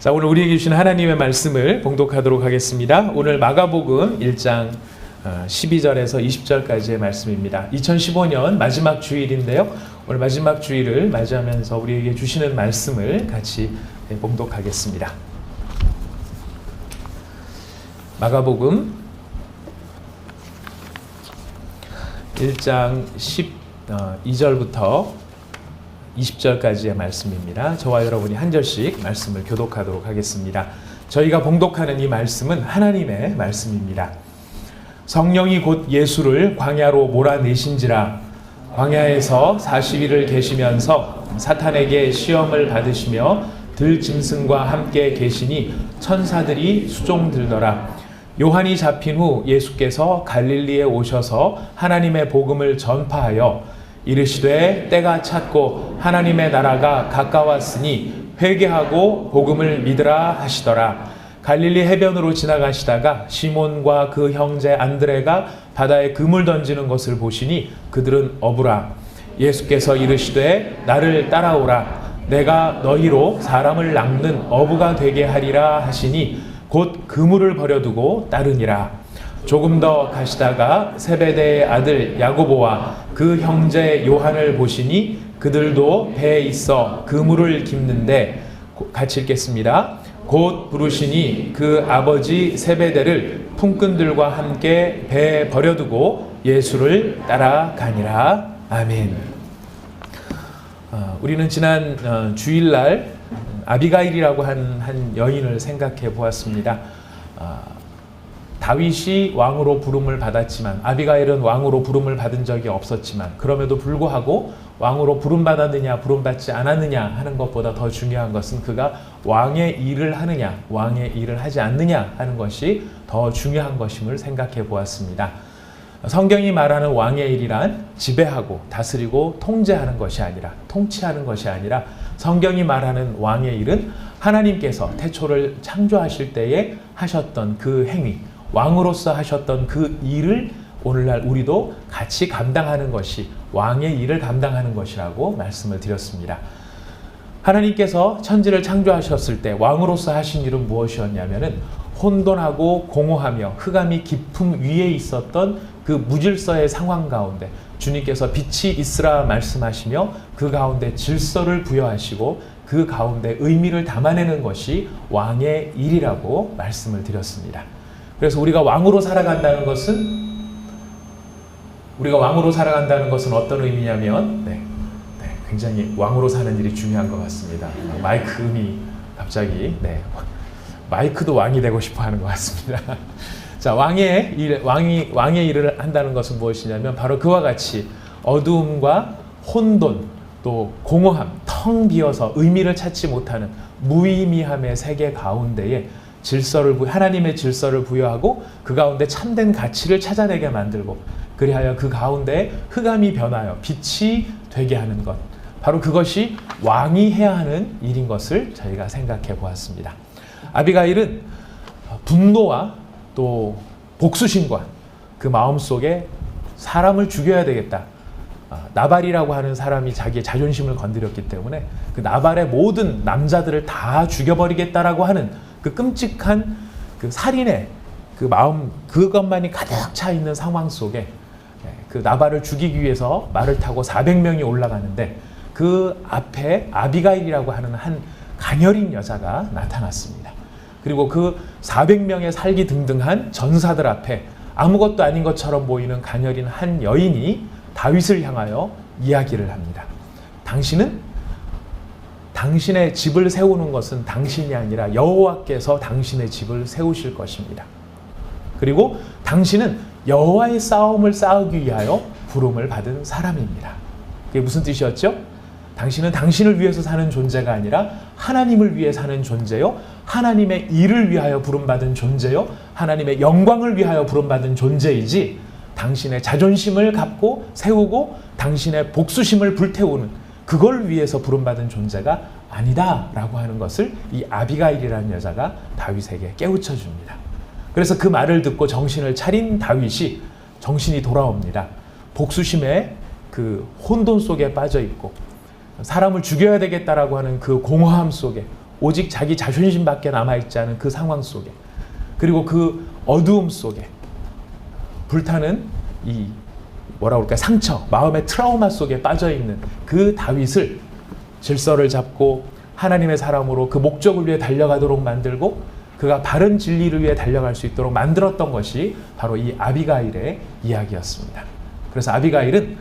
자, 오늘 우리에게 주신 하나님의 말씀을 봉독하도록 하겠습니다. 오늘 마가복음 1장 12절에서 20절까지의 말씀입니다. 2015년 마지막 주일인데요. 오늘 마지막 주일을 맞이하면서 우리에게 주시는 말씀을 같이 봉독하겠습니다. 마가복음 1장 12절부터 20절까지의 말씀입니다. 저와 여러분이 한 절씩 말씀을 교독하도록 하겠습니다. 저희가 봉독하는 이 말씀은 하나님의 말씀입니다. 성령이 곧 예수를 광야로 몰아내신지라. 광야에서 40일을 계시면서 사탄에게 시험을 받으시며 들짐승과 함께 계시니 천사들이 수종들더라. 요한이 잡힌 후 예수께서 갈릴리에 오셔서 하나님의 복음을 전파하여 이르시되 때가 찼고 하나님의 나라가 가까웠으니 회개하고 복음을 믿으라 하시더라. 갈릴리 해변으로 지나가시다가 시몬과 그 형제 안드레가 바다에 그물 던지는 것을 보시니 그들은 어부라. 예수께서 이르시되 나를 따라오라. 내가 너희로 사람을 낚는 어부가 되게 하리라 하시니 곧 그물을 버려두고 따르니라. 조금 더 가시다가 세베대의 아들 야고보와 그 형제 요한을 보시니 그들도 배에 있어 그물을 깁는데, 같이 읽겠습니다. 곧 부르시니 그 아버지 세베대를 품꾼들과 함께 배에 버려두고 예수를 따라가니라. 아멘. 우리는 지난 주일날 아비가일이라고 한 여인을 생각해 보았습니다. 다윗이 왕으로 부름을 받았지만 아비가일은 왕으로 부름을 받은 적이 없었지만 그럼에도 불구하고 왕으로 부름받았느냐 부름받지 않았느냐 하는 것보다 더 중요한 것은 그가 왕의 일을 하느냐 왕의 일을 하지 않느냐 하는 것이 더 중요한 것임을 생각해 보았습니다. 성경이 말하는 왕의 일이란 지배하고 다스리고 통제하는 것이 아니라 통치하는 것이 아니라 성경이 말하는 왕의 일은 하나님께서 태초를 창조하실 때에 하셨던 그 행위, 왕으로서 하셨던 그 일을 오늘날 우리도 같이 감당하는 것이 왕의 일을 감당하는 것이라고 말씀을 드렸습니다. 하나님께서 천지를 창조하셨을 때 왕으로서 하신 일은 무엇이었냐면은 혼돈하고 공허하며 흑암이 깊음 위에 있었던 그 무질서의 상황 가운데 주님께서 빛이 있으라 말씀하시며 그 가운데 질서를 부여하시고 그 가운데 의미를 담아내는 것이 왕의 일이라고 말씀을 드렸습니다. 그래서 우리가 왕으로 살아간다는 것은 어떤 의미냐면 굉장히 왕으로 사는 일이 중요한 것 같습니다. 마이크 음이 갑자기 마이크도 왕이 되고 싶어 하는 것 같습니다. 자, 왕의 일을 한다는 것은 무엇이냐면 바로 그와 같이 어두움과 혼돈 또 공허함, 텅 비어서 의미를 찾지 못하는 무의미함의 세계 가운데에 하나님의 질서를 부여하고 그 가운데 참된 가치를 찾아내게 만들고 그리하여 그 가운데 흑암이 변하여 빛이 되게 하는 것, 바로 그것이 왕이 해야 하는 일인 것을 저희가 생각해 보았습니다. 아비가일은 분노와 또 복수심과 그 마음속에 사람을 죽여야 되겠다. 나발이라고 하는 사람이 자기의 자존심을 건드렸기 때문에 그 나발의 모든 남자들을 다 죽여버리겠다라고 하는 그 끔찍한 그 살인의 그 마음, 그것만이 가득 차 있는 상황 속에 그 나발을 죽이기 위해서 말을 타고 400명이 올라가는데 그 앞에 아비가일이라고 하는 한 가녀린 여자가 나타났습니다. 그리고 그 400명의 살기등등한 전사들 앞에 아무것도 아닌 것처럼 보이는 가녀린 한 여인이 다윗을 향하여 이야기를 합니다. 당신의 집을 세우는 것은 당신이 아니라 여호와께서 당신의 집을 세우실 것입니다. 그리고 당신은 여호와의 싸움을 싸우기 위하여 부름을 받은 사람입니다. 그게 무슨 뜻이었죠? 당신은 당신을 위해서 사는 존재가 아니라 하나님을 위해 사는 존재요, 하나님의 일을 위하여 부름받은 존재요, 하나님의 영광을 위하여 부름받은 존재이지 당신의 자존심을 갖고 세우고 당신의 복수심을 불태우는 그걸 위해서 부름받은 존재가 아니다라고 하는 것을 이 아비가일이라는 여자가 다윗에게 깨우쳐 줍니다. 그래서 그 말을 듣고 정신을 차린 다윗이 정신이 돌아옵니다. 복수심의 그 혼돈 속에 빠져 있고 사람을 죽여야 되겠다라고 하는 그 공허함 속에 오직 자기 자존심밖에 남아있지 않은 그 상황 속에, 그리고 그 어두움 속에 불타는 이 뭐라고 그럴까, 상처, 마음의 트라우마 속에 빠져있는 그 다윗을 질서를 잡고 하나님의 사람으로 그 목적을 위해 달려가도록 만들고 그가 바른 진리를 위해 달려갈 수 있도록 만들었던 것이 바로 이 아비가일의 이야기였습니다. 그래서 아비가일은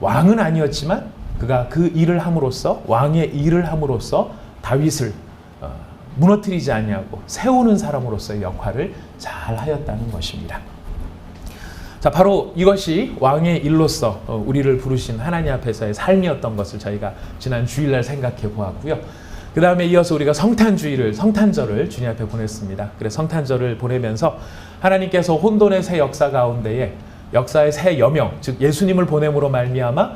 왕은 아니었지만 그가 그 일을 함으로써, 왕의 일을 함으로써 다윗을 무너뜨리지 아니하고 세우는 사람으로서의 역할을 잘 하였다는 것입니다. 자, 바로 이것이 왕의 일로서 우리를 부르신 하나님 앞에서의 삶이었던 것을 저희가 지난 주일날 생각해 보았고요. 그 다음에 이어서 우리가 성탄절을 주님 앞에 보냈습니다. 그래서 성탄절을 보내면서 하나님께서 혼돈의 새 역사 가운데에 역사의 새 여명, 즉 예수님을 보냄으로 말미암아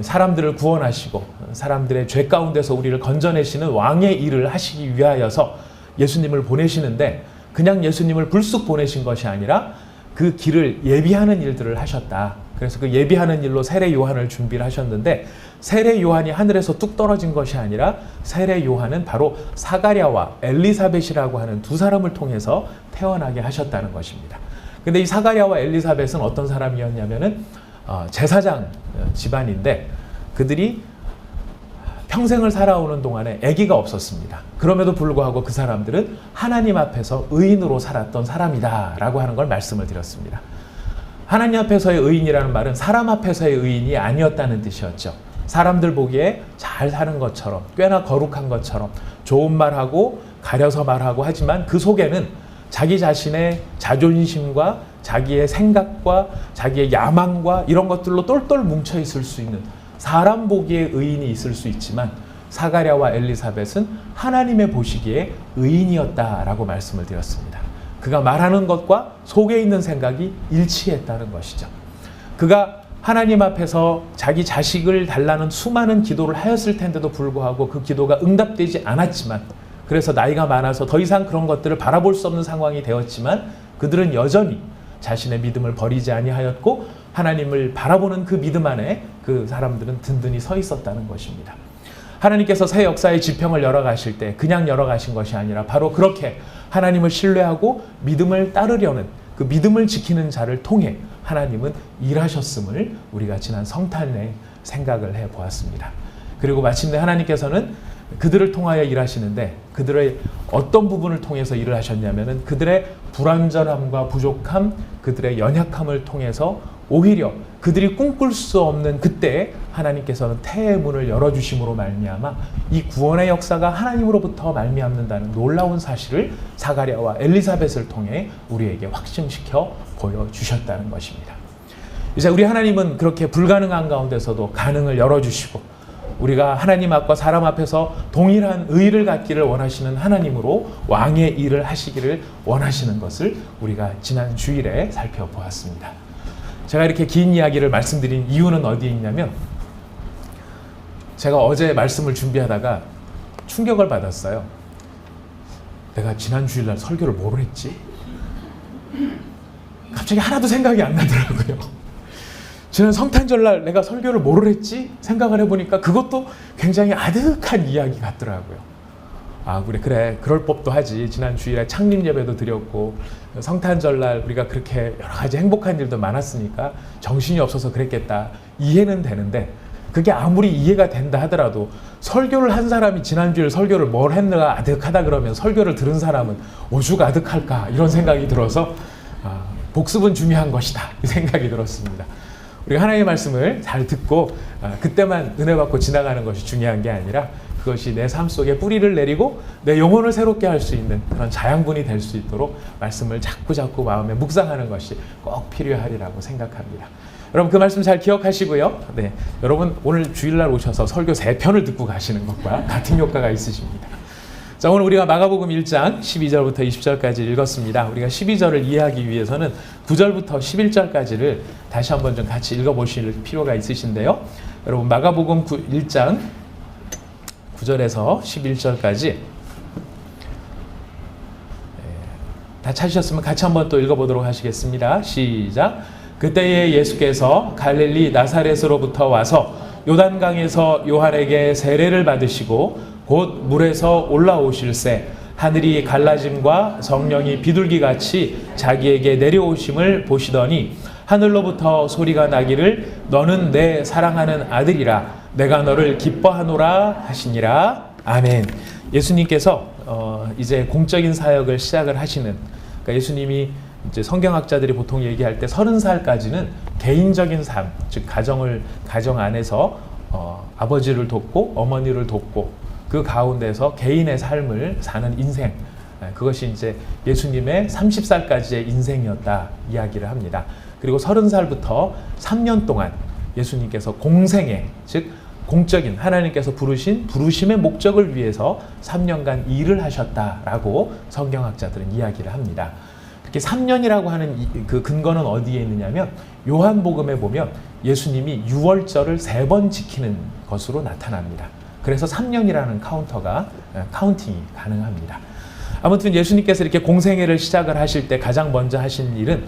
사람들을 구원하시고 사람들의 죄 가운데서 우리를 건져내시는 왕의 일을 하시기 위하여서 예수님을 보내시는데, 그냥 예수님을 불쑥 보내신 것이 아니라 그 길을 예비하는 일들을 하셨다. 그래서 그 예비하는 일로 세례 요한을 준비를 하셨는데, 세례 요한이 하늘에서 뚝 떨어진 것이 아니라 세례 요한은 바로 사가랴와 엘리사벳이라고 하는 두 사람을 통해서 태어나게 하셨다는 것입니다. 근데 이 사가랴와 엘리사벳은 어떤 사람이었냐면은 제사장 집안인데, 그들이 평생을 살아오는 동안에 아기가 없었습니다. 그럼에도 불구하고 그 사람들은 하나님 앞에서 의인으로 살았던 사람이다 라고 하는 걸 말씀을 드렸습니다. 하나님 앞에서의 의인이라는 말은 사람 앞에서의 의인이 아니었다는 뜻이었죠. 사람들 보기에 잘 사는 것처럼, 꽤나 거룩한 것처럼 좋은 말하고 가려서 말하고 하지만 그 속에는 자기 자신의 자존심과 자기의 생각과 자기의 야망과 이런 것들로 똘똘 뭉쳐 있을 수 있는, 사람 보기에 의인이 있을 수 있지만 사가랴와 엘리사벳은 하나님의 보시기에 의인이었다라고 말씀을 드렸습니다. 그가 말하는 것과 속에 있는 생각이 일치했다는 것이죠. 그가 하나님 앞에서 자기 자식을 달라는 수많은 기도를 하였을 텐데도 불구하고 그 기도가 응답되지 않았지만, 그래서 나이가 많아서 더 이상 그런 것들을 바라볼 수 없는 상황이 되었지만 그들은 여전히 자신의 믿음을 버리지 아니하였고 하나님을 바라보는 그 믿음 안에 그 사람들은 든든히 서 있었다는 것입니다. 하나님께서 새 역사의 지평을 열어가실 때 그냥 열어가신 것이 아니라 바로 그렇게 하나님을 신뢰하고 믿음을 따르려는, 그 믿음을 지키는 자를 통해 하나님은 일하셨음을 우리가 지난 성탄에 생각을 해보았습니다. 그리고 마침내 하나님께서는 그들을 통하여 일하시는데, 그들의 어떤 부분을 통해서 일을 하셨냐면은 그들의 불완전함과 부족함, 그들의 연약함을 통해서 오히려 그들이 꿈꿀 수 없는 그때에 하나님께서는 태의 문을 열어주심으로 말미암아 이 구원의 역사가 하나님으로부터 말미암는다는 놀라운 사실을 사가랴와 엘리사벳을 통해 우리에게 확증시켜 보여주셨다는 것입니다. 이제 우리 하나님은 그렇게 불가능한 가운데서도 가능을 열어주시고, 우리가 하나님 앞과 사람 앞에서 동일한 의의를 갖기를 원하시는 하나님으로 왕의 일을 하시기를 원하시는 것을 우리가 지난 주일에 살펴보았습니다. 제가 이렇게 긴 이야기를 말씀드린 이유는 어디에 있냐면, 제가 어제 말씀을 준비하다가 충격을 받았어요. 내가 지난 주일날 설교를 뭐로 했지? 갑자기 하나도 생각이 안 나더라고요. 지난 성탄절날 내가 설교를 뭐로 했지? 생각을 해보니까 그것도 굉장히 아득한 이야기 같더라고요. 그래 그럴 법도 하지. 지난 주일에 창립 예배도 드렸고 성탄절날 우리가 그렇게 여러 가지 행복한 일도 많았으니까 정신이 없어서 그랬겠다. 이해는 되는데, 그게 아무리 이해가 된다 하더라도 설교를 한 사람이 지난주에 설교를 뭘 했느가 아득하다 그러면 설교를 들은 사람은 오죽 아득할까, 이런 생각이 들어서 복습은 중요한 것이다, 이 생각이 들었습니다. 우리가 하나님의 말씀을 잘 듣고 그때만 은혜 받고 지나가는 것이 중요한 게 아니라 그것이 내 삶 속에 뿌리를 내리고 내 영혼을 새롭게 할 수 있는 그런 자양분이 될 수 있도록 말씀을 자꾸 마음에 묵상하는 것이 꼭 필요하리라고 생각합니다. 여러분 그 말씀 잘 기억하시고요. 네, 여러분 오늘 주일날 오셔서 설교 3편을 듣고 가시는 것과 같은 효과가 있으십니다. 자, 오늘 우리가 마가복음 1장 12절부터 20절까지 읽었습니다. 우리가 12절을 이해하기 위해서는 9절부터 11절까지를 다시 한번 좀 같이 읽어보실 필요가 있으신데요. 여러분 마가복음 1장 9절에서 11절까지 다 찾으셨으면 같이 한번 또 읽어보도록 하시겠습니다. 시작. 그때에 예수께서 갈릴리 나사렛으로부터 와서 요단강에서 요한에게 세례를 받으시고 곧 물에서 올라오실새 하늘이 갈라짐과 성령이 비둘기같이 자기에게 내려오심을 보시더니 하늘로부터 소리가 나기를 너는 내 사랑하는 아들이라 내가 너를 기뻐하노라 하시니라. 아멘. 예수님께서 이제 공적인 사역을 시작을 하시는, 그러니까 예수님이 이제 성경학자들이 보통 얘기할 때 30살까지는 개인적인 삶, 즉 가정 안에서 아버지를 돕고 어머니를 돕고 그 가운데서 개인의 삶을 사는 인생, 그것이 이제 예수님의 30살까지의 인생이었다 이야기를 합니다. 그리고 30살부터 3년 동안 예수님께서 공생애, 즉 공적인 하나님께서 부르심의 목적을 위해서 3년간 일을 하셨다라고 성경학자들은 이야기를 합니다. 이렇게 3년이라고 하는 그 근거는 어디에 있느냐면 요한복음에 보면 예수님이 유월절을 3번 지키는 것으로 나타납니다. 그래서 3년이라는 카운팅이 가능합니다. 아무튼 예수님께서 이렇게 공생애를 시작을 하실 때 가장 먼저 하신 일은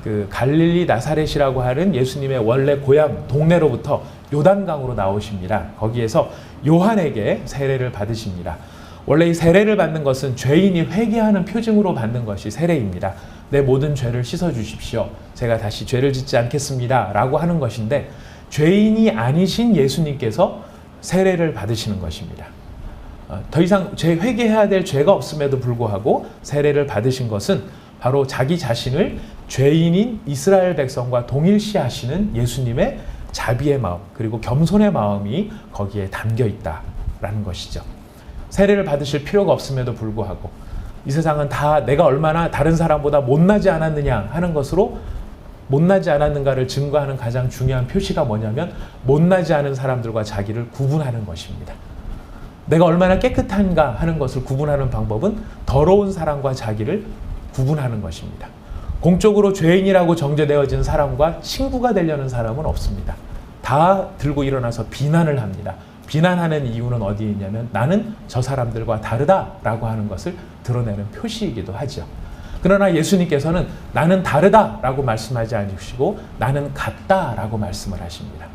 그 갈릴리 나사렛이라고 하는 예수님의 원래 고향 동네로부터 요단강으로 나오십니다. 거기에서 요한에게 세례를 받으십니다. 원래 이 세례를 받는 것은 죄인이 회개하는 표징으로 받는 것이 세례입니다. 내 모든 죄를 씻어 주십시오. 제가 다시 죄를 짓지 않겠습니다. 라고 하는 것인데 죄인이 아니신 예수님께서 세례를 받으시는 것입니다. 더 이상 회개해야 될 죄가 없음에도 불구하고 세례를 받으신 것은 바로 자기 자신을 죄인인 이스라엘 백성과 동일시하시는 예수님의 자비의 마음 그리고 겸손의 마음이 거기에 담겨 있다라는 것이죠. 세례를 받으실 필요가 없음에도 불구하고 이 세상은 다 내가 얼마나 다른 사람보다 못나지 않았느냐 하는 것으로 못나지 않았는가를 증거하는 가장 중요한 표시가 뭐냐면 못나지 않은 사람들과 자기를 구분하는 것입니다. 내가 얼마나 깨끗한가 하는 것을 구분하는 방법은 더러운 사람과 자기를 구분하는 것입니다. 공적으로 죄인이라고 정죄되어진 사람과 친구가 되려는 사람은 없습니다. 다 들고 일어나서 비난을 합니다. 비난하는 이유는 어디에 있냐면 나는 저 사람들과 다르다라고 하는 것을 드러내는 표시이기도 하죠. 그러나 예수님께서는 나는 다르다라고 말씀하지 않으시고 나는 같다라고 말씀을 하십니다.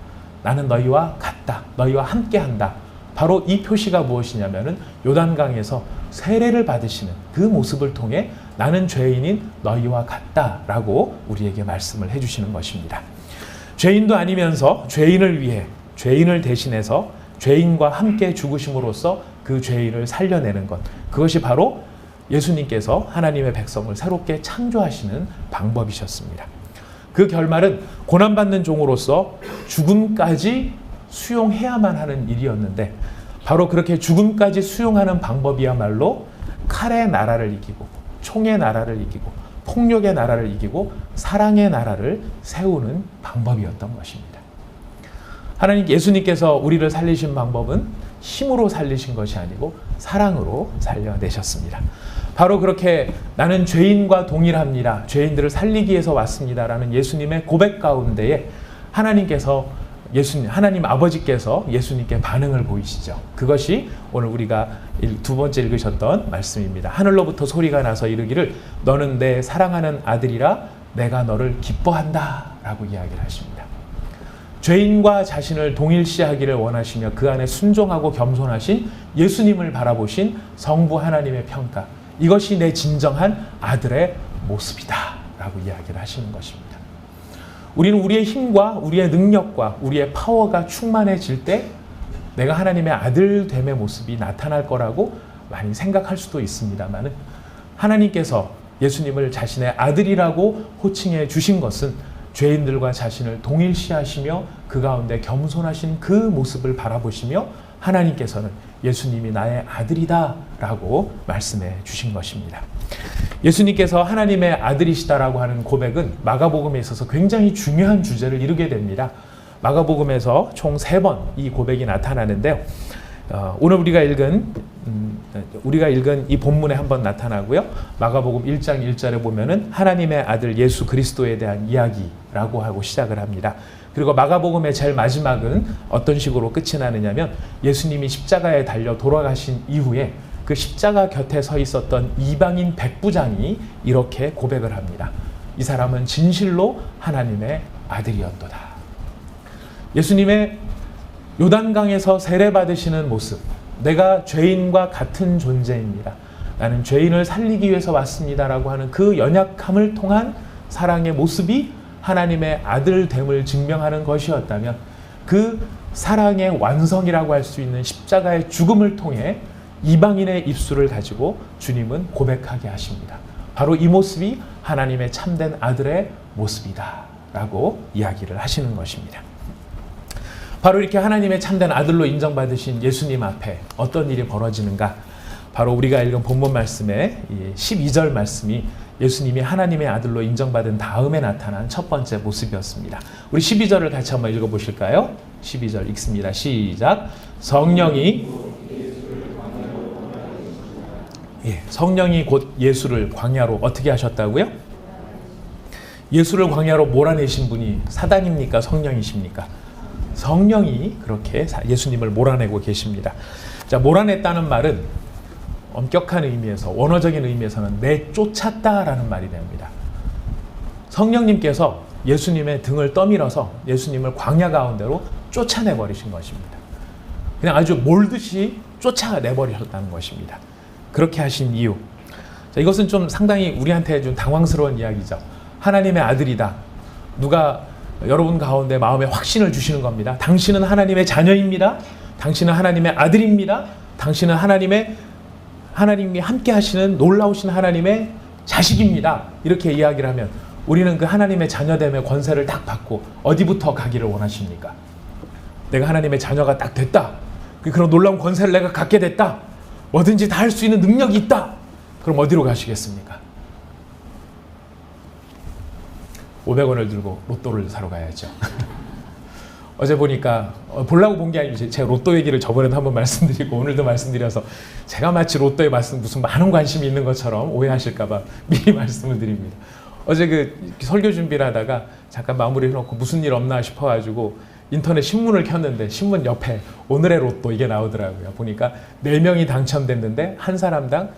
나는 너희와 같다. 너희와 함께한다. 바로 이 표시가 무엇이냐면은 요단강에서 세례를 받으시는 그 모습을 통해 나는 죄인인 너희와 같다라고 우리에게 말씀을 해주시는 것입니다. 죄인도 아니면서 죄인을 위해 죄인을 대신해서 죄인과 함께 죽으심으로써 그 죄인을 살려내는 것, 그것이 바로 예수님께서 하나님의 백성을 새롭게 창조하시는 방법이셨습니다. 그 결말은 고난받는 종으로서 죽음까지 수용해야만 하는 일이었는데 바로 그렇게 죽음까지 수용하는 방법이야말로 칼의 나라를 이기고 총의 나라를 이기고 폭력의 나라를 이기고 사랑의 나라를 세우는 방법이었던 것입니다. 하나님 예수님께서 우리를 살리신 방법은 힘으로 살리신 것이 아니고 사랑으로 살려내셨습니다. 바로 그렇게 나는 죄인과 동일합니다. 죄인들을 살리기 위해서 왔습니다라는 예수님의 고백 가운데에 하나님 아버지께서 예수님께 반응을 보이시죠. 그것이 오늘 우리가 두 번째 읽으셨던 말씀입니다. 하늘로부터 소리가 나서 이르기를 너는 내 사랑하는 아들이라 내가 너를 기뻐한다 라고 이야기를 하십니다. 죄인과 자신을 동일시하기를 원하시며 그 안에 순종하고 겸손하신 예수님을 바라보신 성부 하나님의 평가, 이것이 내 진정한 아들의 모습이다 라고 이야기를 하시는 것입니다. 우리는 우리의 힘과 우리의 능력과 우리의 파워가 충만해질 때 내가 하나님의 아들됨의 모습이 나타날 거라고 많이 생각할 수도 있습니다만 하나님께서 예수님을 자신의 아들이라고 호칭해 주신 것은 죄인들과 자신을 동일시하시며 그 가운데 겸손하신 그 모습을 바라보시며 하나님께서는 예수님이 나의 아들이다 라고 말씀해 주신 것입니다. 예수님께서 하나님의 아들이시다라고 하는 고백은 마가복음에 있어서 굉장히 중요한 주제를 이루게 됩니다. 마가복음에서 총 3번 이 고백이 나타나는데요. 오늘 우리가 읽은 이 본문에 한번 나타나고요. 마가복음 1장 1절에 보면은 하나님의 아들 예수 그리스도에 대한 이야기라고 하고 시작을 합니다. 그리고 마가복음의 제일 마지막은 어떤 식으로 끝이 나느냐면 예수님이 십자가에 달려 돌아가신 이후에 그 십자가 곁에 서 있었던 이방인 백부장이 이렇게 고백을 합니다. 이 사람은 진실로 하나님의 아들이었도다. 예수님의 요단강에서 세례받으시는 모습, 내가 죄인과 같은 존재입니다. 나는 죄인을 살리기 위해서 왔습니다라고 하는 그 연약함을 통한 사랑의 모습이 하나님의 아들됨을 증명하는 것이었다면 그 사랑의 완성이라고 할 수 있는 십자가의 죽음을 통해 이방인의 입술을 가지고 주님은 고백하게 하십니다. 바로 이 모습이 하나님의 참된 아들의 모습이다 라고 이야기를 하시는 것입니다. 바로 이렇게 하나님의 참된 아들로 인정받으신 예수님 앞에 어떤 일이 벌어지는가? 바로 우리가 읽은 본문 말씀의 12절 말씀이 예수님이 하나님의 아들로 인정받은 다음에 나타난 첫 번째 모습이었습니다. 우리 12절을 같이 한번 읽어보실까요? 12절 읽습니다. 시작. 성령이 곧 예수를 광야로 어떻게 하셨다고요? 예수를 광야로 몰아내신 분이 사단입니까? 성령이십니까? 성령이 그렇게 예수님을 몰아내고 계십니다. 자, 몰아냈다는 말은 엄격한 의미에서, 원어적인 의미에서는 내쫓았다라는 말이 됩니다. 성령님께서 예수님의 등을 떠밀어서 예수님을 광야 가운데로 쫓아내버리신 것입니다. 그냥 아주 몰듯이 쫓아내버리셨다는 것입니다. 그렇게 하신 이유. 자, 이것은 좀 상당히 우리한테 좀 당황스러운 이야기죠. 하나님의 아들이다. 누가 여러분 가운데 마음에 확신을 주시는 겁니다. 당신은 하나님의 자녀입니다. 당신은 하나님의 아들입니다. 당신은 하나님이 함께 하시는 놀라우신 하나님의 자식입니다. 이렇게 이야기를 하면 우리는 그 하나님의 자녀됨의 권세를 딱 받고 어디부터 가기를 원하십니까? 내가 하나님의 자녀가 딱 됐다. 그런 놀라운 권세를 내가 갖게 됐다. 뭐든지 다 할 수 있는 능력이 있다. 그럼 어디로 가시겠습니까? 500원을 들고 로또를 사러 가야죠. 어제 보니까 보려고 본 게 아니고 제가 로또 얘기를 저번에도 한번 말씀드리고 오늘도 말씀드려서 제가 마치 로또에 무슨 많은 관심이 있는 것처럼 오해하실까 봐 미리 말씀을 드립니다. 어제 그 설교 준비를 하다가 잠깐 마무리 해놓고 무슨 일 없나 싶어가지고 인터넷 신문을 켰는데 신문 옆에 오늘의 로또 이게 나오더라고요. 보니까 4명이 당첨됐는데 한 사람당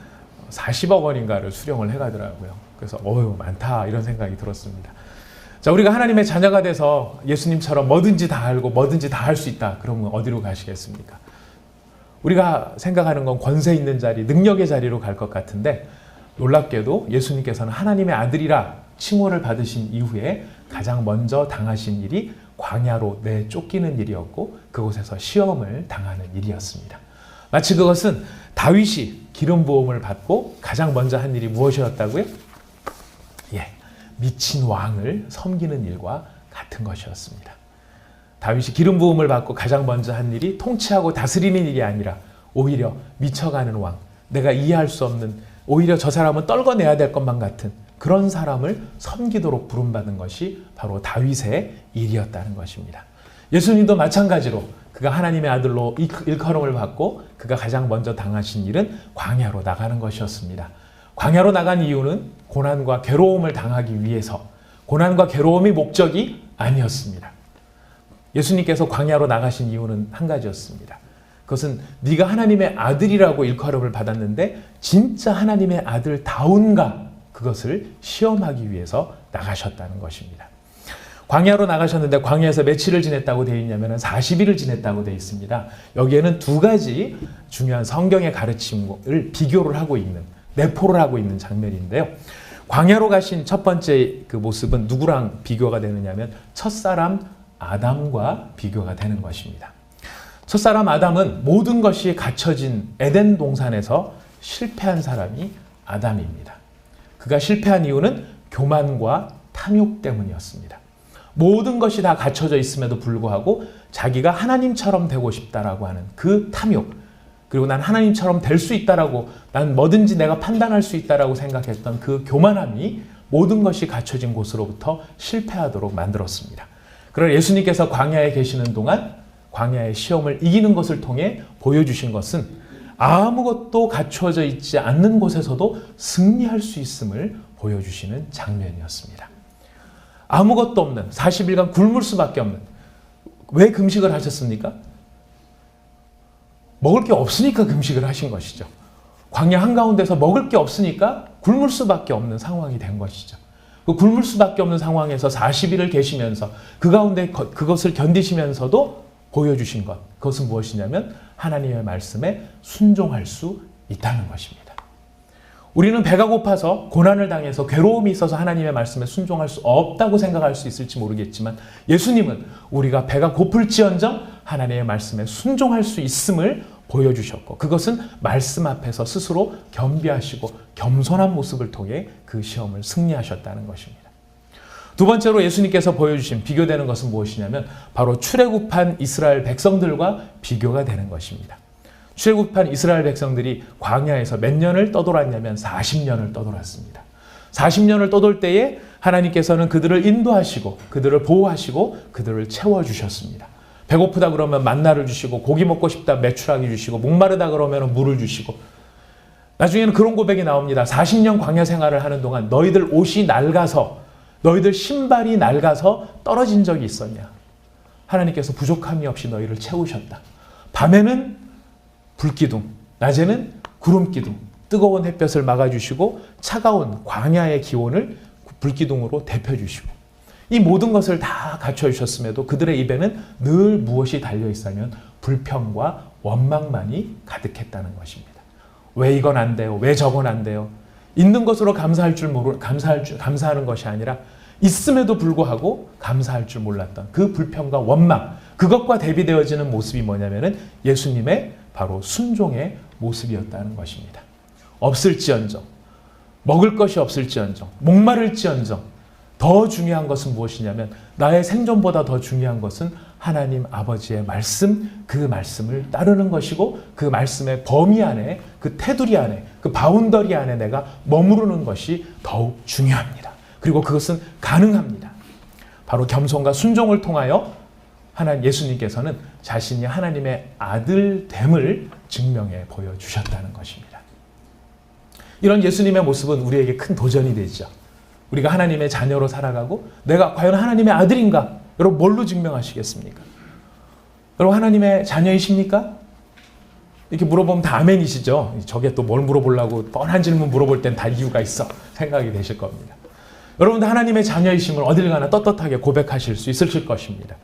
40억 원인가를 수령을 해가더라고요. 그래서 많다 이런 생각이 들었습니다. 자, 우리가 하나님의 자녀가 돼서 예수님처럼 뭐든지 다 알고 뭐든지 다 할 수 있다. 그러면 어디로 가시겠습니까? 우리가 생각하는 건 권세 있는 자리, 능력의 자리로 갈 것 같은데 놀랍게도 예수님께서는 하나님의 아들이라 칭호를 받으신 이후에 가장 먼저 당하신 일이 광야로 내쫓기는 일이었고 그곳에서 시험을 당하는 일이었습니다. 마치 그것은 다윗이 기름 부음을 받고 가장 먼저 한 일이 무엇이었다고요? 미친 왕을 섬기는 일과 같은 것이었습니다. 다윗이 기름 부음을 받고 가장 먼저 한 일이 통치하고 다스리는 일이 아니라 오히려 미쳐가는 왕, 내가 이해할 수 없는, 오히려 저 사람은 떨궈내야 될 것만 같은 그런 사람을 섬기도록 부름받은 것이 바로 다윗의 일이었다는 것입니다. 예수님도 마찬가지로 그가 하나님의 아들로 일컬음을 받고 그가 가장 먼저 당하신 일은 광야로 나가는 것이었습니다. 광야로 나간 이유는 고난과 괴로움을 당하기 위해서, 고난과 괴로움이 목적이 아니었습니다. 예수님께서 광야로 나가신 이유는 한 가지였습니다. 그것은 네가 하나님의 아들이라고 일컬음을 받았는데 진짜 하나님의 아들다운가, 그것을 시험하기 위해서 나가셨다는 것입니다. 광야로 나가셨는데 광야에서 며칠을 지냈다고 되어 있냐면 40일을 지냈다고 되어 있습니다. 여기에는 두 가지 중요한 성경의 가르침을 비교를 하고 있는, 내포를 하고 있는 장면인데요. 광야로 가신 첫 번째 그 모습은 누구랑 비교가 되느냐면 첫사람 아담과 비교가 되는 것입니다. 첫사람 아담은 모든 것이 갖춰진 에덴 동산에서 실패한 사람이 아담입니다. 그가 실패한 이유는 교만과 탐욕 때문이었습니다. 모든 것이 다 갖춰져 있음에도 불구하고 자기가 하나님처럼 되고 싶다라고 하는 그 탐욕, 그리고 난 하나님처럼 될 수 있다라고, 난 뭐든지 내가 판단할 수 있다라고 생각했던 그 교만함이 모든 것이 갖춰진 곳으로부터 실패하도록 만들었습니다. 그러나 예수님께서 광야에 계시는 동안 광야의 시험을 이기는 것을 통해 보여주신 것은 아무것도 갖춰져 있지 않는 곳에서도 승리할 수 있음을 보여주시는 장면이었습니다. 아무것도 없는 40일간 굶을 수밖에 없는, 왜 금식을 하셨습니까? 먹을 게 없으니까 금식을 하신 것이죠. 광야 한가운데서 먹을 게 없으니까 굶을 수밖에 없는 상황이 된 것이죠. 그 굶을 수밖에 없는 상황에서 40일을 계시면서 그 가운데 그것을 견디시면서도 보여주신 것, 그것은 무엇이냐면 하나님의 말씀에 순종할 수 있다는 것입니다. 우리는 배가 고파서 고난을 당해서 괴로움이 있어서 하나님의 말씀에 순종할 수 없다고 생각할 수 있을지 모르겠지만 예수님은 우리가 배가 고플지언정 하나님의 말씀에 순종할 수 있음을 보여주셨고 그것은 말씀 앞에서 스스로 겸비하시고 겸손한 모습을 통해 그 시험을 승리하셨다는 것입니다. 두 번째로 예수님께서 보여주신 비교되는 것은 무엇이냐면 바로 출애굽한 이스라엘 백성들과 비교가 되는 것입니다. 출애굽한 이스라엘 백성들이 광야에서 몇 년을 떠돌았냐면 40년을 떠돌았습니다. 40년을 떠돌 때에 하나님께서는 그들을 인도하시고 그들을 보호하시고 그들을 채워주셨습니다. 배고프다 그러면 만나를 주시고 고기 먹고 싶다 메추라기 주시고 목마르다 그러면 물을 주시고 나중에는 그런 고백이 나옵니다. 40년 광야 생활을 하는 동안 너희들 옷이 낡아서 너희들 신발이 낡아서 떨어진 적이 있었냐? 하나님께서 부족함이 없이 너희를 채우셨다. 밤에는 불기둥, 낮에는 구름기둥, 뜨거운 햇볕을 막아주시고 차가운 광야의 기온을 불기둥으로 데펴주시고 이 모든 것을 다 갖춰주셨음에도 그들의 입에는 늘 무엇이 달려있으면 불평과 원망만이 가득했다는 것입니다. 왜 이건 안 돼요? 왜 저건 안 돼요? 있는 것으로 감사하는 것이 아니라 있음에도 불구하고 감사할 줄 몰랐던 그 불평과 원망, 그것과 대비되어지는 모습이 뭐냐면은 예수님의 바로 순종의 모습이었다는 것입니다. 없을지언정, 먹을 것이 없을지언정, 목마를지언정 더 중요한 것은 무엇이냐면 나의 생존보다 더 중요한 것은 하나님 아버지의 말씀, 그 말씀을 따르는 것이고 그 말씀의 범위 안에, 그 테두리 안에, 그 바운더리 안에 내가 머무르는 것이 더욱 중요합니다. 그리고 그것은 가능합니다. 바로 겸손과 순종을 통하여 예수님께서는 자신이 하나님의 아들됨을 증명해 보여주셨다는 것입니다. 이런 예수님의 모습은 우리에게 큰 도전이 되죠. 우리가 하나님의 자녀로 살아가고 내가 과연 하나님의 아들인가? 여러분 뭘로 증명하시겠습니까? 여러분 하나님의 자녀이십니까? 이렇게 물어보면 다 아멘이시죠. 저게 또 뭘 물어보려고 뻔한 질문 물어볼 땐 다 이유가 있어 생각이 되실 겁니다. 여러분도 하나님의 자녀이심을 어딜 가나 떳떳하게 고백하실 수 있으실 것입니다.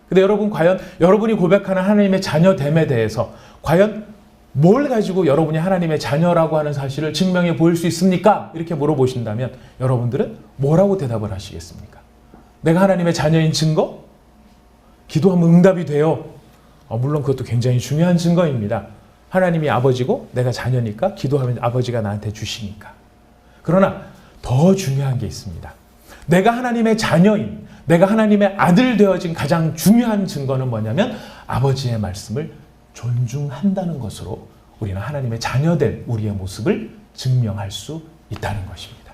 근데 여러분 과연 여러분이 고백하는 하나님의 자녀됨에 대해서 과연 뭘 가지고 여러분이 하나님의 자녀라고 하는 사실을 증명해 보일 수 있습니까? 이렇게 물어보신다면 여러분들은 뭐라고 대답을 하시겠습니까? 내가 하나님의 자녀인 증거? 기도하면 응답이 돼요. 물론 그것도 굉장히 중요한 증거입니다. 하나님이 아버지고 내가 자녀니까 기도하면 아버지가 나한테 주시니까. 그러나 더 중요한 게 있습니다. 내가 하나님의 자녀인, 내가 하나님의 아들 되어진 가장 중요한 증거는 뭐냐면 아버지의 말씀을 존중한다는 것으로 우리는 하나님의 자녀된 우리의 모습을 증명할 수 있다는 것입니다.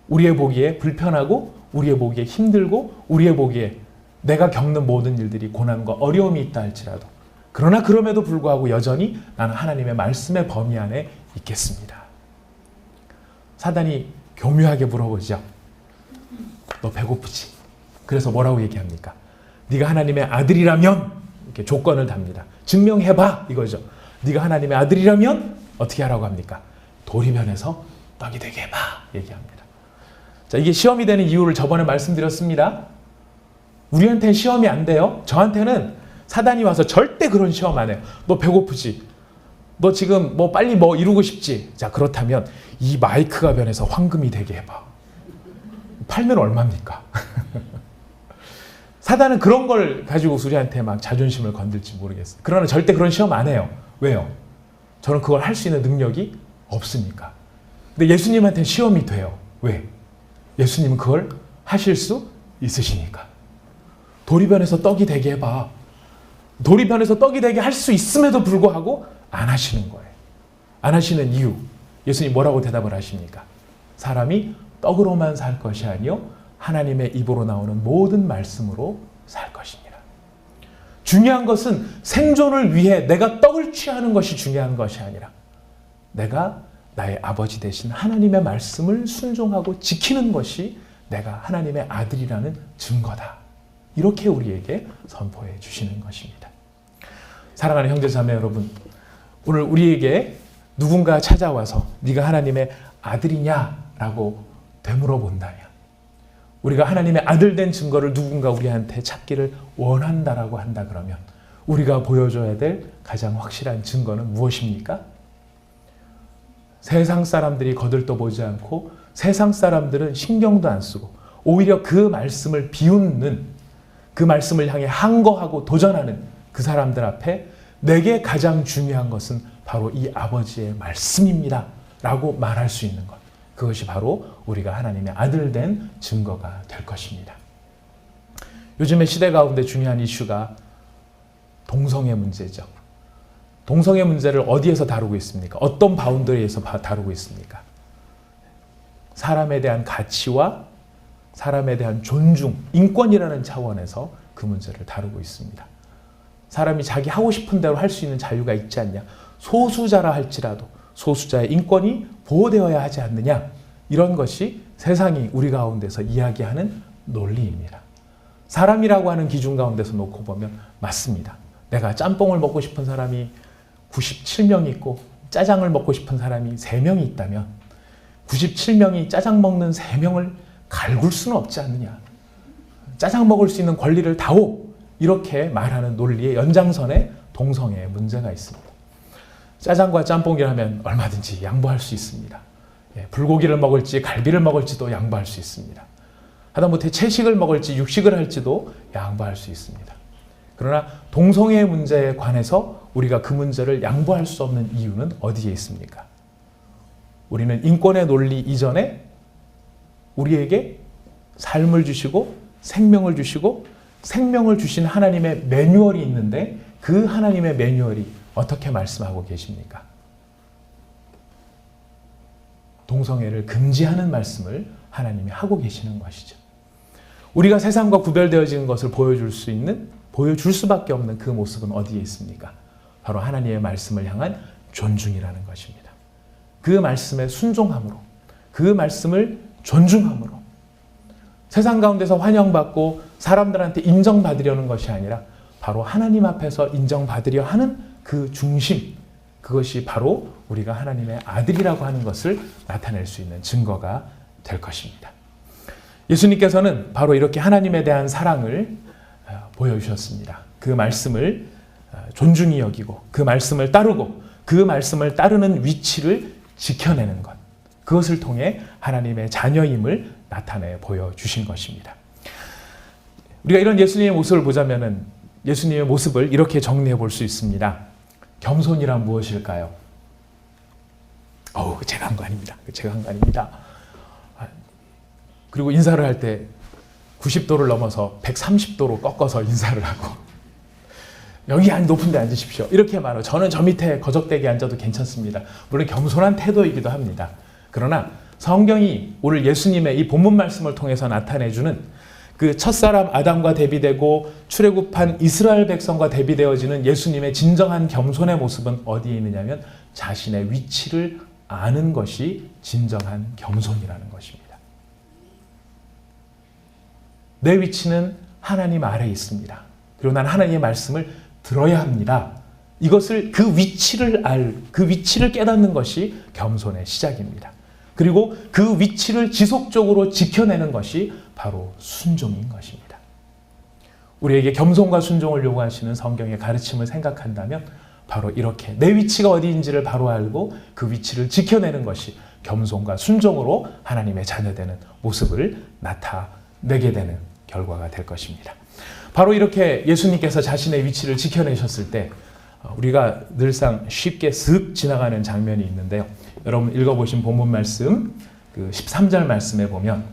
우리의 보기에 불편하고 우리의 보기에 힘들고 우리의 보기에 내가 겪는 모든 일들이 고난과 어려움이 있다 할지라도 그러나 그럼에도 불구하고 여전히 나는 하나님의 말씀의 범위 안에 있겠습니다. 사단이 교묘하게 물어보죠. 너 배고프지? 그래서 뭐라고 얘기합니까? 네가 하나님의 아들이라면 이렇게 조건을 답니다. 증명해봐 이거죠. 네가 하나님의 아들이라면 어떻게 하라고 합니까? 도리면에서 떡이 되게 해봐 얘기합니다. 자, 이게 시험이 되는 이유를 저번에 말씀드렸습니다. 우리한테는 시험이 안 돼요. 저한테는 사단이 와서 절대 그런 시험 안 해요. 너 배고프지? 너 지금 뭐 빨리 뭐 이루고 싶지? 자, 그렇다면 이 마이크가 변해서 황금이 되게 해봐. 팔면 얼마입니까? 사단은 그런 걸 가지고 우리한테 막 자존심을 건들지 모르겠어요. 그러나 절대 그런 시험 안 해요. 왜요? 저는 그걸 할 수 있는 능력이 없으니까. 근데 예수님한테는 시험이 돼요. 왜? 예수님은 그걸 하실 수 있으시니까. 도리변에서 떡이 되게 해봐. 도리변에서 떡이 되게 할 수 있음에도 불구하고 안 하시는 거예요. 안 하시는 이유. 예수님 뭐라고 대답을 하십니까? 사람이 떡으로만 살 것이 아니요 하나님의 입으로 나오는 모든 말씀으로 살 것입니다. 중요한 것은 생존을 위해 내가 떡을 취하는 것이 중요한 것이 아니라 내가 나의 아버지 되신 하나님의 말씀을 순종하고 지키는 것이 내가 하나님의 아들이라는 증거다. 이렇게 우리에게 선포해 주시는 것입니다. 사랑하는 형제자매 여러분, 오늘 우리에게 누군가 찾아와서 네가 하나님의 아들이냐라고 되물어본다면 우리가 하나님의 아들 된 증거를 누군가 우리한테 찾기를 원한다라고 한다 그러면 우리가 보여줘야 될 가장 확실한 증거는 무엇입니까? 세상 사람들이 거들떠보지 않고 세상 사람들은 신경도 안 쓰고 오히려 그 말씀을 비웃는, 그 말씀을 향해 항거하고 도전하는 그 사람들 앞에 내게 가장 중요한 것은 바로 이 아버지의 말씀입니다 라고 말할 수 있는 것, 그것이 바로 우리가 하나님의 아들 된 증거가 될 것입니다. 요즘의 시대 가운데 중요한 이슈가 동성애 문제죠. 동성애 문제를 어디에서 다루고 있습니까? 어떤 바운더리에서 다루고 있습니까? 사람에 대한 가치와 사람에 대한 존중, 인권이라는 차원에서 그 문제를 다루고 있습니다. 사람이 자기 하고 싶은 대로 할 수 있는 자유가 있지 않냐? 소수자라 할지라도 소수자의 인권이 보호되어야 하지 않느냐? 이런 것이 세상이 우리 가운데서 이야기하는 논리입니다. 사람이라고 하는 기준 가운데서 놓고 보면 맞습니다. 내가 짬뽕을 먹고 싶은 사람이 97명이 있고 짜장을 먹고 싶은 사람이 3명이 있다면 97명이 짜장 먹는 3명을 갈굴 수는 없지 않느냐. 짜장 먹을 수 있는 권리를 다오. 이렇게 말하는 논리의 연장선에 동성애의 문제가 있습니다. 짜장과 짬뽕이라면 얼마든지 양보할 수 있습니다. 불고기를 먹을지 갈비를 먹을지도 양보할 수 있습니다. 하다못해 채식을 먹을지 육식을 할지도 양보할 수 있습니다. 그러나 동성애 문제에 관해서 우리가 그 문제를 양보할 수 없는 이유는 어디에 있습니까? 우리는 인권의 논리 이전에 우리에게 삶을 주시고 생명을 주시고 생명을 주신 하나님의 매뉴얼이 있는데 그 하나님의 매뉴얼이 어떻게 말씀하고 계십니까? 동성애를 금지하는 말씀을 하나님이 하고 계시는 것이죠. 우리가 세상과 구별되어지는 것을 보여줄 수밖에 없는 그 모습은 어디에 있습니까? 바로 하나님의 말씀을 향한 존중이라는 것입니다. 그 말씀에 순종함으로, 그 말씀을 존중함으로 세상 가운데서 환영받고 사람들한테 인정받으려는 것이 아니라 바로 하나님 앞에서 인정받으려 하는 그 중심, 그것이 바로 우리가 하나님의 아들이라고 하는 것을 나타낼 수 있는 증거가 될 것입니다. 예수님께서는 바로 이렇게 하나님에 대한 사랑을 보여주셨습니다. 그 말씀을 존중히 여기고 그 말씀을 따르고 그 말씀을 따르는 위치를 지켜내는 것, 그것을 통해 하나님의 자녀임을 나타내 보여주신 것입니다. 우리가 이런 예수님의 모습을 보자면 예수님의 모습을 이렇게 정리해 볼 수 있습니다. 겸손이란 무엇일까요? 제가 한 거 아닙니다. 제가 한 거 아닙니다. 그리고 인사를 할 때 90도를 넘어서 130도로 꺾어서 인사를 하고 여기 높은 데 앉으십시오. 이렇게 말하고 저는 저 밑에 거적대게 앉아도 괜찮습니다. 물론 겸손한 태도이기도 합니다. 그러나 성경이 오늘 예수님의 이 본문 말씀을 통해서 나타내주는 그 첫사람 아담과 대비되고 출애굽한 이스라엘 백성과 대비되어지는 예수님의 진정한 겸손의 모습은 어디에 있느냐면 자신의 위치를 아는 것이 진정한 겸손이라는 것입니다. 내 위치는 하나님 아래에 있습니다. 그리고 난 하나님의 말씀을 들어야 합니다. 이것을 그 위치를 깨닫는 것이 겸손의 시작입니다. 그리고 그 위치를 지속적으로 지켜내는 것이 바로 순종인 것입니다. 우리에게 겸손과 순종을 요구하시는 성경의 가르침을 생각한다면 바로 이렇게 내 위치가 어디인지를 바로 알고 그 위치를 지켜내는 것이 겸손과 순종으로 하나님의 자녀되는 모습을 나타내게 되는 결과가 될 것입니다. 바로 이렇게 예수님께서 자신의 위치를 지켜내셨을 때 우리가 늘상 쉽게 슥 지나가는 장면이 있는데요. 여러분 읽어보신 본문 말씀 그 13절 말씀에 보면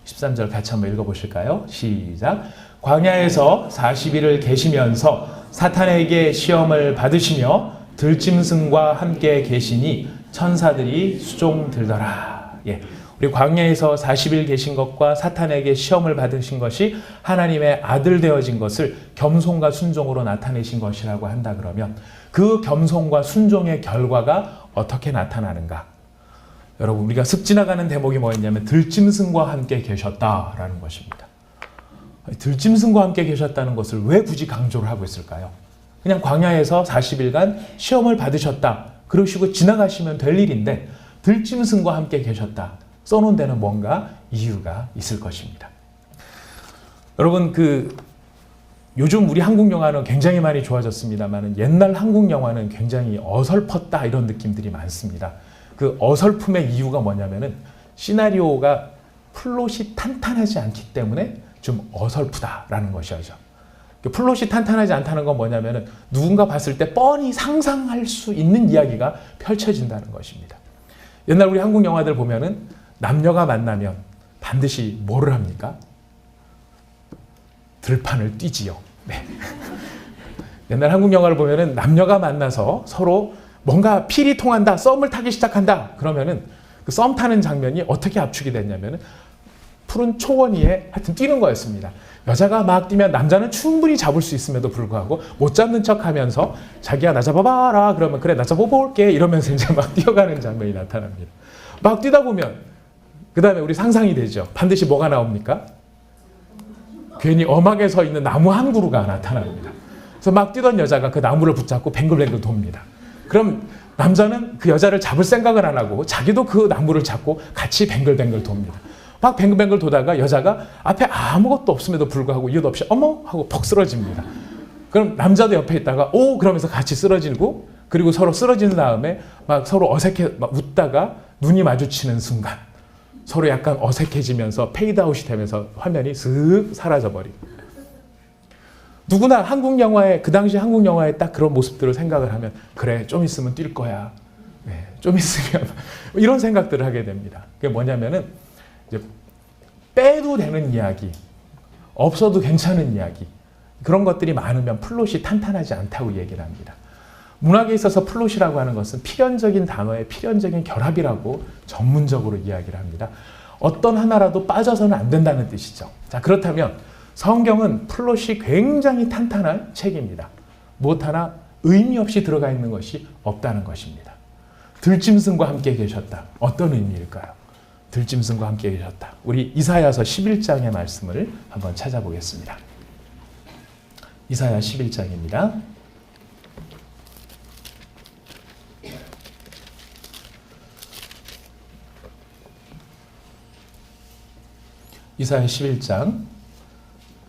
13절 같이 한번 읽어보실까요? 시작. 광야에서 40일을 계시면서 사탄에게 시험을 받으시며 들짐승과 함께 계시니 천사들이 수종 들더라. 우리 광야에서 40일 계신 것과 사탄에게 시험을 받으신 것이 하나님의 아들 되어진 것을 겸손과 순종으로 나타내신 것이라고 한다 그러면 그 겸손과 순종의 결과가 어떻게 나타나는가? 여러분 우리가 슥 지나가는 대목이 뭐였냐면 들짐승과 함께 계셨다라는 것입니다. 들짐승과 함께 계셨다는 것을 왜 굳이 강조를 하고 있을까요? 그냥 광야에서 40일간 시험을 받으셨다. 그러시고 지나가시면 될 일인데 들짐승과 함께 계셨다. 써놓은 데는 뭔가 이유가 있을 것입니다. 여러분 요즘 우리 한국 영화는 굉장히 많이 좋아졌습니다만 옛날 한국 영화는 굉장히 어설펐다 이런 느낌들이 많습니다. 그 어설픔의 이유가 뭐냐면은 시나리오가 플롯이 탄탄하지 않기 때문에 좀 어설프다라는 것이죠. 플롯이 탄탄하지 않다는 건 뭐냐면은 누군가 봤을 때 뻔히 상상할 수 있는 이야기가 펼쳐진다는 것입니다. 옛날 우리 한국 영화들 보면은 남녀가 만나면 반드시 뭐를 합니까? 들판을 뛰지요. 네. 옛날 한국 영화를 보면은 남녀가 만나서 서로 뭔가 필이 통한다, 썸을 타기 시작한다. 그러면은 그 썸 타는 장면이 어떻게 압축이 됐냐면은 푸른 초원 위에 하여튼 뛰는 거였습니다. 여자가 막 뛰면 남자는 충분히 잡을 수 있음에도 불구하고 못 잡는 척 하면서 자기야 나 잡아봐라 그러면 그래 나 잡아볼게 이러면서 이제 막 뛰어가는 장면이 나타납니다. 막 뛰다 보면 그 다음에 우리 상상이 되죠. 반드시 뭐가 나옵니까? 괜히 엄하게 서 있는 나무 한 그루가 나타납니다. 그래서 막 뛰던 여자가 그 나무를 붙잡고 뱅글뱅글 돕니다. 그럼 남자는 그 여자를 잡을 생각을 안 하고 자기도 그 나무를 잡고 같이 뱅글뱅글 돕니다. 막 뱅글뱅글 도다가 여자가 앞에 아무것도 없음에도 불구하고 이유 없이 어머 하고 퍽 쓰러집니다. 그럼 남자도 옆에 있다가 오 그러면서 같이 쓰러지고 그리고 서로 쓰러진 다음에 막 서로 어색해 막 웃다가 눈이 마주치는 순간 서로 약간 어색해지면서 페이드아웃이 되면서 화면이 쓱 사라져버리고 누구나 한국 영화에 그 당시 한국 영화에 딱 그런 모습들을 생각을 하면 그래 좀 있으면 뛸 거야. 네, 좀 있으면 이런 생각들을 하게 됩니다. 그게 뭐냐면은 이제 빼도 되는 이야기, 없어도 괜찮은 이야기 그런 것들이 많으면 플롯이 탄탄하지 않다고 얘기를 합니다. 문학에 있어서 플롯이라고 하는 것은 필연적인 단어의 필연적인 결합이라고 전문적으로 이야기를 합니다. 어떤 하나라도 빠져서는 안 된다는 뜻이죠. 자, 그렇다면 성경은 플롯이 굉장히 탄탄한 책입니다. 무엇 하나 의미 없이 들어가 있는 것이 없다는 것입니다. 들짐승과 함께 계셨다. 어떤 의미일까요? 들짐승과 함께 계셨다. 우리 이사야서 11장의 말씀을 한번 찾아보겠습니다. 이사야 11장입니다. 이사야 11장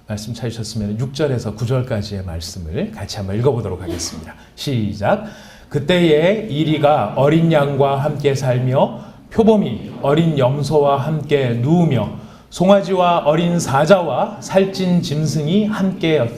말씀 찾으셨으면 6절에서 9절까지의 말씀을 같이 한번 읽어보도록 하겠습니다. 시작. 그때에 이리가 어린 양과 함께 살며 표범이 어린 염소와 함께 누우며 송아지와 어린 사자와 살찐 짐승이 함께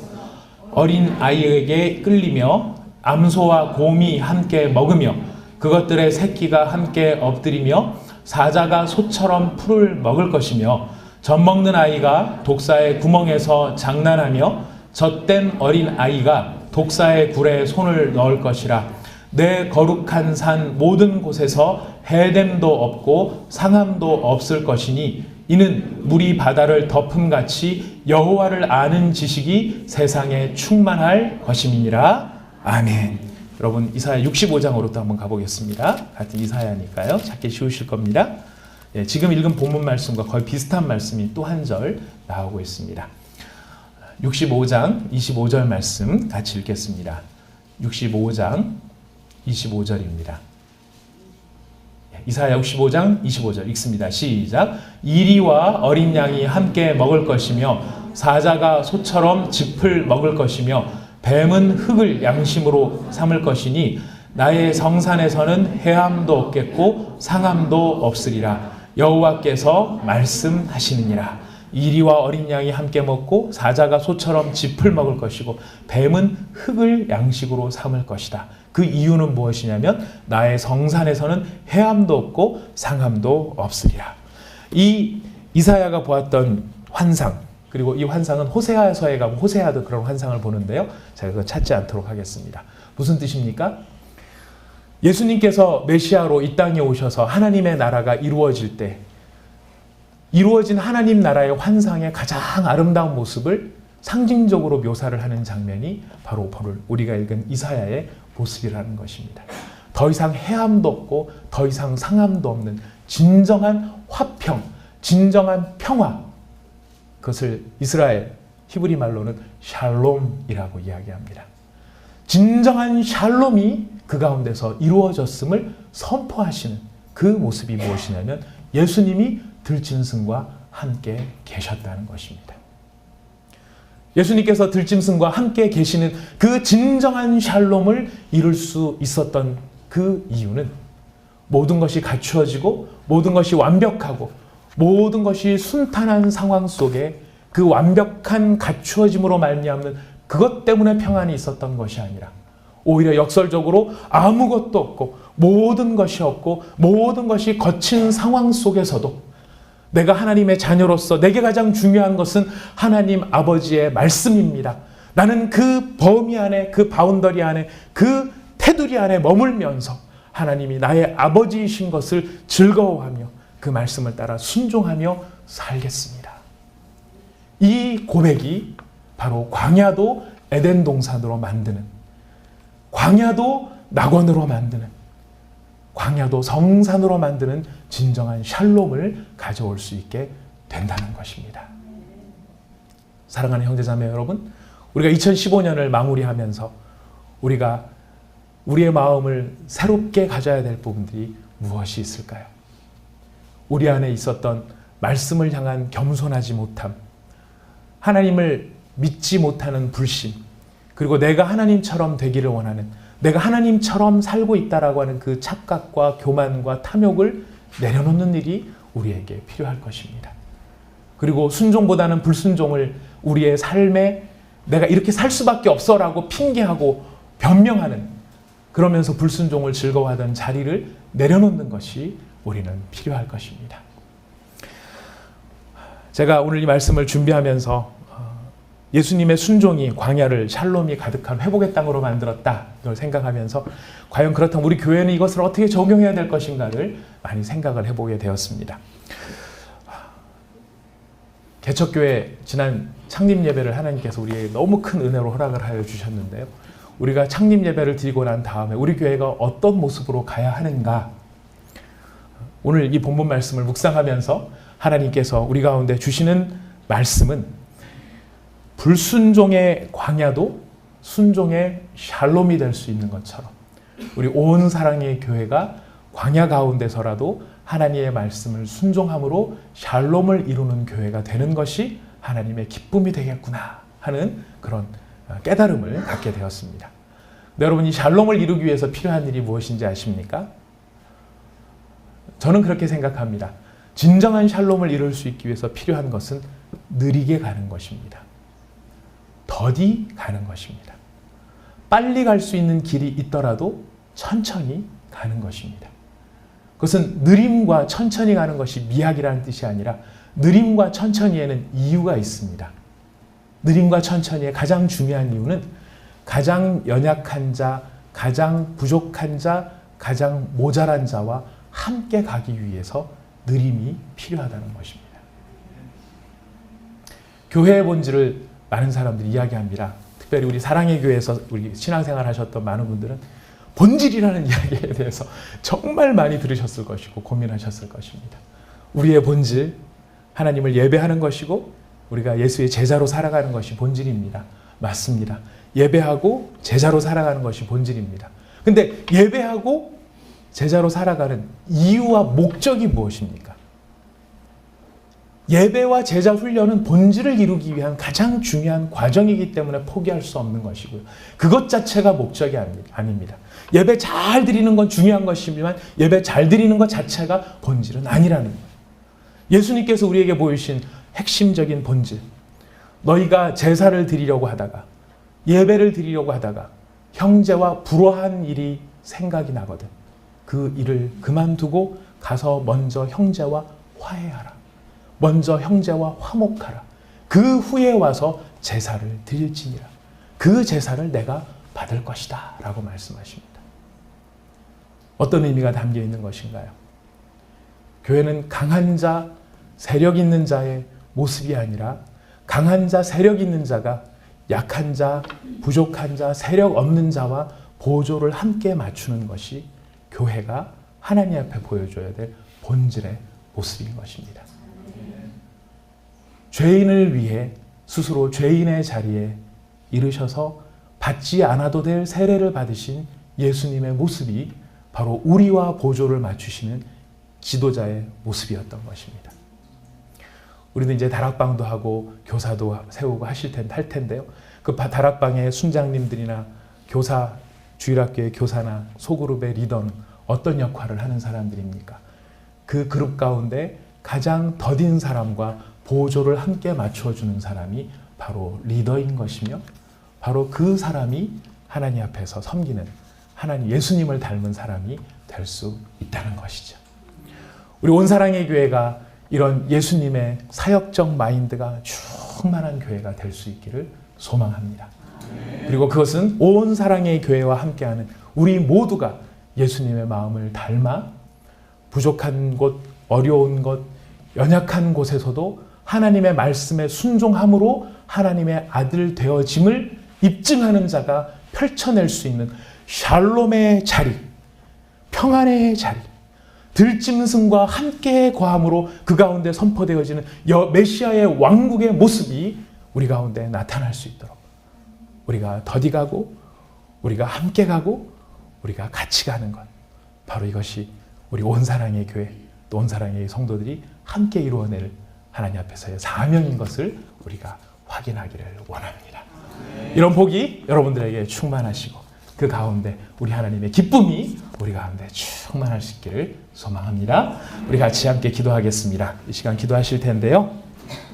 어린 아이에게 끌리며 암소와 곰이 함께 먹으며 그것들의 새끼가 함께 엎드리며 사자가 소처럼 풀을 먹을 것이며 젖 먹는 아이가 독사의 구멍에서 장난하며 젖된 어린 아이가 독사의 굴에 손을 넣을 것이라. 내 거룩한 산 모든 곳에서 해됨도 없고 상함도 없을 것이니 이는 물이 바다를 덮음같이 여호와를 아는 지식이 세상에 충만할 것임이니라. 아멘. 여러분 이사야 65장으로 또 한번 가보겠습니다. 같은 이사야니까요. 찾기 쉬우실 겁니다. 예, 지금 읽은 본문 말씀과 거의 비슷한 말씀이 또 한 절 나오고 있습니다. 65장 25절 말씀 같이 읽겠습니다. 65장 25절입니다. 이사야 65장 25절 읽습니다. 시작. 이리와 어린 양이 함께 먹을 것이며 사자가 소처럼 짚을 먹을 것이며 뱀은 흙을 양심으로 삼을 것이니 나의 성산에서는 해함도 없겠고 상함도 없으리라. 여호와께서 말씀하시느니라. 이리와 어린 양이 함께 먹고 사자가 소처럼 짚을 먹을 것이고 뱀은 흙을 양식으로 삼을 것이다. 그 이유는 무엇이냐면 나의 성산에서는 해함도 없고 상함도 없으리라. 이 이사야가 보았던 환상, 그리고 이 환상은 호세아서에 가면 호세아도 그런 환상을 보는데요. 제가 그거 찾지 않도록 하겠습니다. 무슨 뜻입니까? 예수님께서 메시아로 이 땅에 오셔서 하나님의 나라가 이루어질 때 이루어진 하나님 나라의 환상의 가장 아름다운 모습을 상징적으로 묘사를 하는 장면이 바로 우리가 읽은 이사야의 모습이라는 것입니다. 더 이상 해함도 없고 더 이상 상함도 없는 진정한 화평, 진정한 평화, 그것을 이스라엘 히브리 말로는 샬롬이라고 이야기합니다. 진정한 샬롬이 그 가운데서 이루어졌음을 선포하시는 그 모습이 무엇이냐면 예수님이 들짐승과 함께 계셨다는 것입니다. 예수님께서 들짐승과 함께 계시는 그 진정한 샬롬을 이룰 수 있었던 그 이유는 모든 것이 갖추어지고 모든 것이 완벽하고 모든 것이 순탄한 상황 속에 그 완벽한 갖추어짐으로 말미암는 그것 때문에 평안이 있었던 것이 아니라 오히려 역설적으로 아무것도 없고 모든 것이 없고 모든 것이 거친 상황 속에서도 내가 하나님의 자녀로서 내게 가장 중요한 것은 하나님 아버지의 말씀입니다. 나는 그 범위 안에, 그 바운더리 안에, 그 테두리 안에 머물면서 하나님이 나의 아버지이신 것을 즐거워하며 그 말씀을 따라 순종하며 살겠습니다. 이 고백이 바로 광야도 에덴 동산으로 만드는, 광야도 낙원으로 만드는, 광야도 성산으로 만드는 진정한 샬롬을 가져올 수 있게 된다는 것입니다. 사랑하는 형제자매 여러분, 우리가 2015년을 마무리하면서 우리가 우리의 마음을 새롭게 가져야 될 부분들이 무엇이 있을까요? 우리 안에 있었던 말씀을 향한 겸손하지 못함, 하나님을 믿지 못하는 불신, 그리고 내가 하나님처럼 되기를 원하는, 내가 하나님처럼 살고 있다라고 하는 그 착각과 교만과 탐욕을 내려놓는 일이 우리에게 필요할 것입니다. 그리고 순종보다는 불순종을 우리의 삶에 내가 이렇게 살 수밖에 없어라고 핑계하고 변명하는, 그러면서 불순종을 즐거워하던 자리를 내려놓는 것이 우리는 필요할 것입니다. 제가 오늘 이 말씀을 준비하면서 예수님의 순종이 광야를 샬롬이 가득한 회복의 땅으로 만들었다 걸 생각하면서 과연 그렇다면 우리 교회는 이것을 어떻게 적용해야 될 것인가를 많이 생각을 해보게 되었습니다. 개척교회 지난 창립 예배를 하나님께서 우리에게 너무 큰 은혜로 허락을 하여 주셨는데요. 우리가 창립 예배를 드리고 난 다음에 우리 교회가 어떤 모습으로 가야 하는가, 오늘 이 본문 말씀을 묵상하면서 하나님께서 우리 가운데 주시는 말씀은 불순종의 광야도 순종의 샬롬이 될 수 있는 것처럼 우리 온 사랑의 교회가 광야 가운데서라도 하나님의 말씀을 순종함으로 샬롬을 이루는 교회가 되는 것이 하나님의 기쁨이 되겠구나 하는 그런 깨달음을 갖게 되었습니다. 여러분, 이 샬롬을 이루기 위해서 필요한 일이 무엇인지 아십니까? 저는 그렇게 생각합니다. 진정한 샬롬을 이룰 수 있기 위해서 필요한 것은 느리게 가는 것입니다. 더디 가는 것입니다. 빨리 갈 수 있는 길이 있더라도 천천히 가는 것입니다. 그것은 느림과 천천히 가는 것이 미학이라는 뜻이 아니라 느림과 천천히에는 이유가 있습니다. 느림과 천천히의 가장 중요한 이유는 가장 연약한 자, 가장 부족한 자, 가장 모자란 자와 함께 가기 위해서 느림이 필요하다는 것입니다. 교회의 본질을 많은 사람들이 이야기합니다. 특별히 우리 사랑의 교회에서 우리 신앙생활 하셨던 많은 분들은 본질이라는 이야기에 대해서 정말 많이 들으셨을 것이고 고민하셨을 것입니다. 우리의 본질, 하나님을 예배하는 것이고 우리가 예수의 제자로 살아가는 것이 본질입니다. 맞습니다. 예배하고 제자로 살아가는 것이 본질입니다. 근데 예배하고 제자로 살아가는 이유와 목적이 무엇입니까? 예배와 제자 훈련은 본질을 이루기 위한 가장 중요한 과정이기 때문에 포기할 수 없는 것이고요. 그것 자체가 목적이 아닙니다. 예배 잘 드리는 건 중요한 것이지만 예배 잘 드리는 것 자체가 본질은 아니라는 거예요. 예수님께서 우리에게 보이신 핵심적인 본질, 너희가 제사를 드리려고 하다가 예배를 드리려고 하다가 형제와 불화한 일이 생각이 나거든. 그 일을 그만두고 가서 먼저 형제와 화해하라. 먼저 형제와 화목하라. 그 후에 와서 제사를 드릴지니라. 그 제사를 내가 받을 것이다 라고 말씀하십니다. 어떤 의미가 담겨 있는 것인가요? 교회는 강한 자, 세력 있는 자의 모습이 아니라 강한 자, 세력 있는 자가 약한 자, 부족한 자, 세력 없는 자와 보조를 함께 맞추는 것이 교회가 하나님 앞에 보여줘야 될 본질의 모습인 것입니다. 죄인을 위해 스스로 죄인의 자리에 이르셔서 받지 않아도 될 세례를 받으신 예수님의 모습이 바로 우리와 보조를 맞추시는 지도자의 모습이었던 것입니다. 우리도 이제 다락방도 하고 교사도 세우고 할 텐데요. 그 다락방의 순장님들이나 교사, 주일학교의 교사나 소그룹의 리더는 어떤 역할을 하는 사람들입니까? 그 그룹 가운데 가장 더딘 사람과 보조를 함께 맞춰주는 사람이 바로 리더인 것이며, 바로 그 사람이 하나님 앞에서 섬기는, 하나님 예수님을 닮은 사람이 될 수 있다는 것이죠. 우리 온사랑의 교회가 이런 예수님의 사역적 마인드가 충만한 교회가 될 수 있기를 소망합니다. 그리고 그것은 온 사랑의 교회와 함께하는 우리 모두가 예수님의 마음을 닮아 부족한 곳, 어려운 곳, 연약한 곳에서도 하나님의 말씀에 순종함으로 하나님의 아들 되어짐을 입증하는 자가 펼쳐낼 수 있는 샬롬의 자리, 평안의 자리, 들짐승과 함께 거함으로 그 가운데 선포되어지는 메시아의 왕국의 모습이 우리 가운데 나타날 수 있도록 우리가 더디 가고, 우리가 함께 가고, 우리가 같이 가는 것, 바로 이것이 우리 온사랑의 교회, 또 온사랑의 성도들이 함께 이루어낼 하나님 앞에서의 사명인 것을 우리가 확인하기를 원합니다. 이런 복이 여러분들에게 충만하시고 그 가운데 우리 하나님의 기쁨이 우리 가운데 충만할 수 있기를 소망합니다. 우리 같이 함께 기도하겠습니다. 이 시간 기도하실 텐데요.